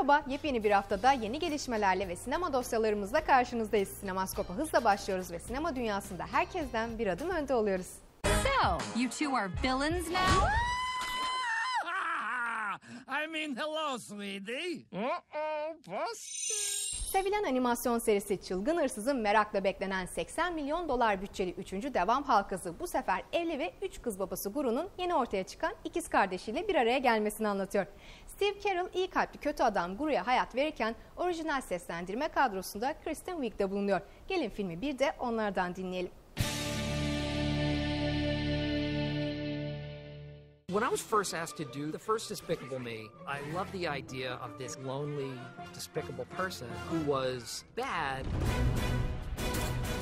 Merhaba, yepyeni bir haftada yeni gelişmelerle ve sinema dosyalarımızla karşınızdayız. Sinemaskop'a hızla başlıyoruz ve sinema dünyasında herkesten bir adım önde oluyoruz. So, you two are villains now? I mean, hello, sweetie. Sevilen animasyon serisi Çılgın Hırsız'ın merakla beklenen 80 milyon dolar bütçeli 3. devam halkası bu sefer evli ve 3 kız babası Gru'nun yeni ortaya çıkan ikiz kardeşiyle bir araya gelmesini anlatıyor. Steve Carell iyi kalpli kötü adam Gru'ya hayat verirken orijinal seslendirme kadrosunda Kristen Wiig de bulunuyor. Gelin filmi bir de onlardan dinleyelim. When I was first asked to do the first Despicable Me, I loved the idea of this lonely, despicable person who was bad,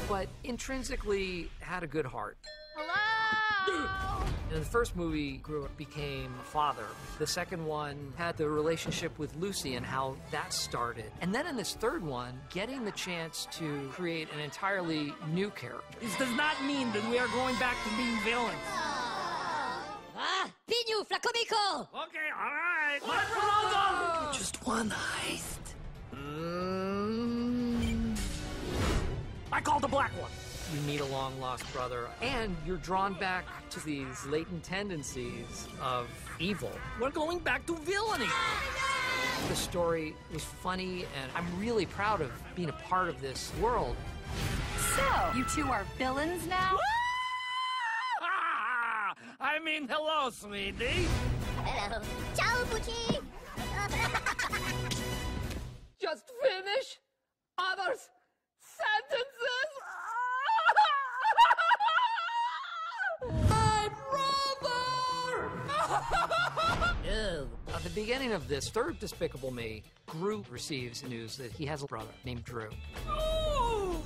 but intrinsically had a good heart. Hello? And the first movie, Gru became a father. The second one had the relationship with Lucy and how that started. And then in this third one, getting the chance to create an entirely new character. This does not mean that we are going back to being villains. Pignou, Flacomico! Okay, all right. Just one heist. I called the black one. You meet a long-lost brother, and you're drawn back to these latent tendencies of evil. We're going back to villainy. The story was funny, and I'm really proud of being a part of this world. So, you two are villains now? I mean, hello, sweetie. Hello. Ciao, Poochie. Just finish others' sentences. My brother! At the beginning of this third Despicable Me, Gru receives news that he has a brother named Drew.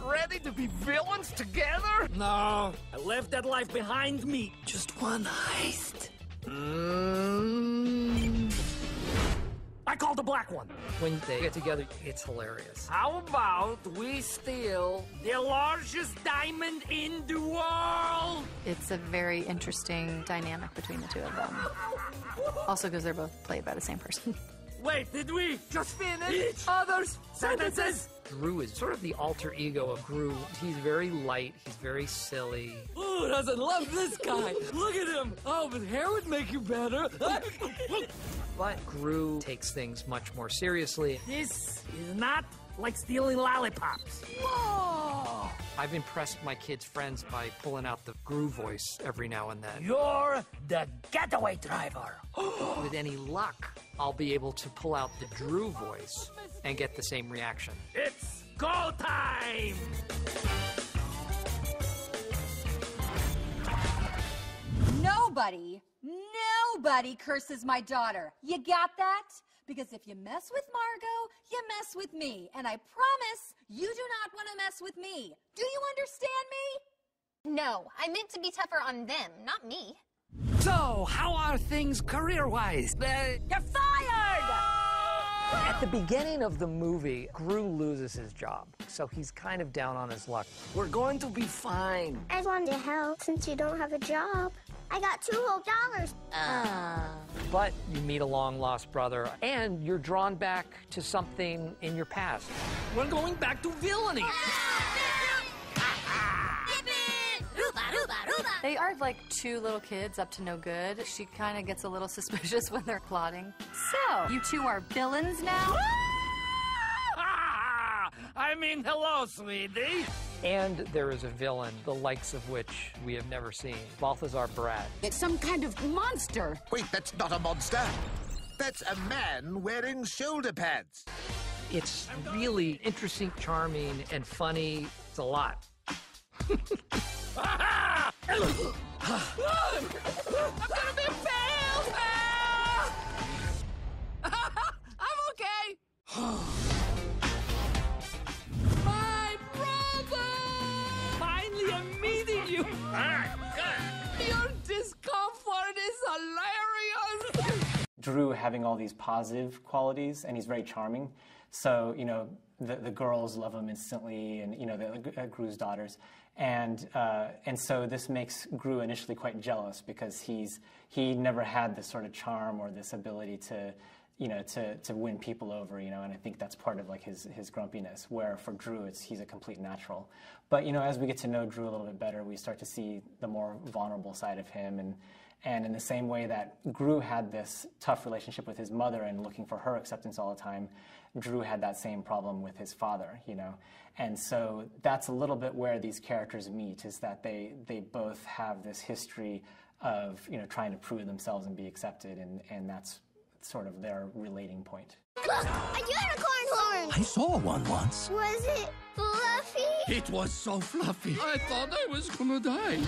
Ready to be villains together? No, I left that life behind me. Just one heist. I called the black one. When they get together, it's hilarious. How about we steal the largest diamond in the world? It's a very interesting dynamic between the two of them. Also because they're both played by the same person. Wait, did we just finish each other's sentences? Drew is sort of the alter ego of Gru. He's very light, he's very silly. Who doesn't love this guy? Look at him. Oh, but hair would make you better. But Gru takes things much more seriously. This is not like stealing lollipops. Whoa! I've impressed my kids' friends by pulling out the Gru voice every now and then. You're the getaway driver. With any luck, I'll be able to pull out the Drew voice and get the same reaction. It's go time! Nobody curses my daughter. You got that? Because if you mess with Margot, you mess with me. And I promise you do not want to mess with me. Do you understand me? No, I meant to be tougher on them, not me. So, how are things career-wise? You're fired! At the beginning of the movie, Gru loses his job, so he's kind of down on his luck. We're going to be fine. I wanted to help since you don't have a job. I got $2 whole. But you meet a long-lost brother, and you're drawn back to something in your past. We're going back to villainy. They are like two little kids up to no good. She kind of gets a little suspicious when they're plotting. So, you two are villains now? I mean, hello, sweetie. And there is a villain, the likes of which we have never seen, Balthazar Brad. It's some kind of monster. Wait, that's not a monster. That's a man wearing shoulder pads. It's really interesting, charming, and funny. It's a lot. I'm gonna be failed! I'm okay. My brother! Finally, I'm meeting you. Your discomfort is hilarious. Drew having all these positive qualities, and he's very charming. So, you know, the girls love him instantly, and, you know, Gru's daughters. And so this makes Gru initially quite jealous because he never had this sort of charm or this ability to, to win people over, and I think that's part of like his grumpiness, where for Drew he's a complete natural. But as we get to know Drew a little bit better, we start to see the more vulnerable side of him, and in the same way that Drew had this tough relationship with his mother and looking for her acceptance all the time, Drew had that same problem with his father, and so that's a little bit where these characters meet, is that they both have this history of trying to prove themselves and be accepted, and that's sort of their relating point. Look, a unicorn horn! I saw one once. Was it fluffy? It was so fluffy. I thought I was gonna die.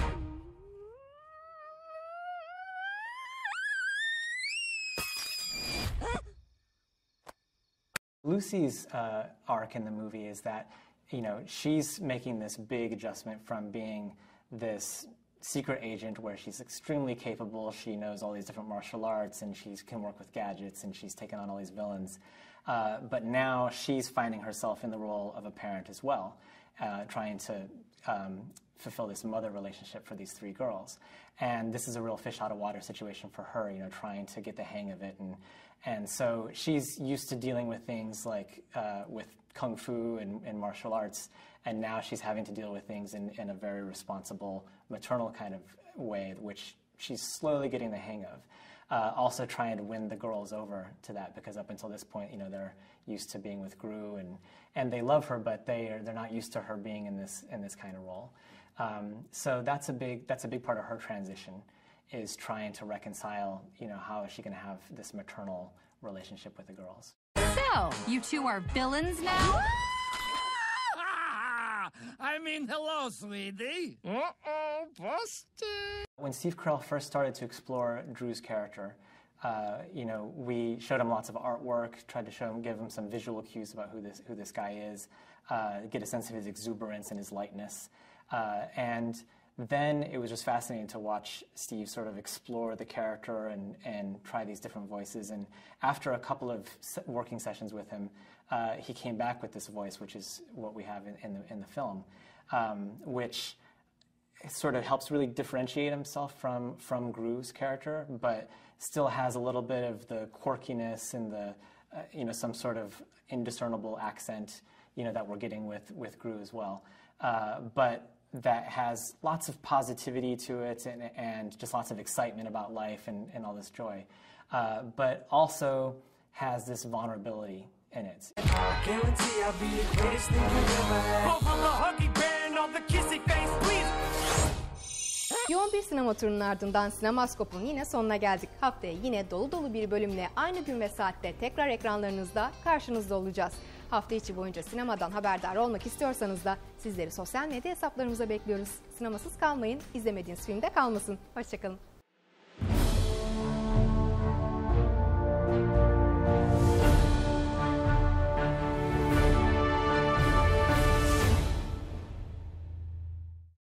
Lucy's arc in the movie is that, she's making this big adjustment from being this secret agent where she's extremely capable, she knows all these different martial arts, and she can work with gadgets, and she's taken on all these villains. But now she's finding herself in the role of a parent as well, trying to fulfill this mother relationship for these three girls. And this is a real fish out of water situation for her, trying to get the hang of it. And so she's used to dealing with things like with kung fu and martial arts, and now she's having to deal with things in a very responsible, maternal kind of way, which she's slowly getting the hang of. Also trying to win the girls over to that, because up until this point, they're used to being with Gru, and they love her, but they're not used to her being in this kind of role. So that's a big part of her transition, is trying to reconcile, how is she going to have this maternal relationship with the girls. So, you two are villains now? I mean, hello, sweetie. Uh-oh, busted. When Steve Carell first started to explore Drew's character, we showed him lots of artwork, tried to give him some visual cues about who this guy is, get a sense of his exuberance and his lightness. And then it was just fascinating to watch Steve sort of explore the character and try these different voices. And after a couple of working sessions with him, he came back with this voice, which is what we have in the film, which sort of helps really differentiate himself from Gru's character, but still has a little bit of the quirkiness and the some sort of indiscernible accent that we're getting with Gru as well. But that has lots of positivity to it and just lots of excitement about life and all this joy, but also has this vulnerability in it. I guarantee I'll be the greatest thing you've ever had. Both of the huggy bear and all the kissy face, please. Yoğun bir sinema turunun ardından Sinemaskop'un yine sonuna geldik. Haftaya yine dolu dolu bir bölümle aynı gün ve saatte tekrar ekranlarınızda karşınızda olacağız. Hafta içi boyunca sinemadan haberdar olmak istiyorsanız da sizleri sosyal medya hesaplarımıza bekliyoruz. Sinemasız kalmayın, izlemediğiniz filmde kalmasın. Hoşçakalın.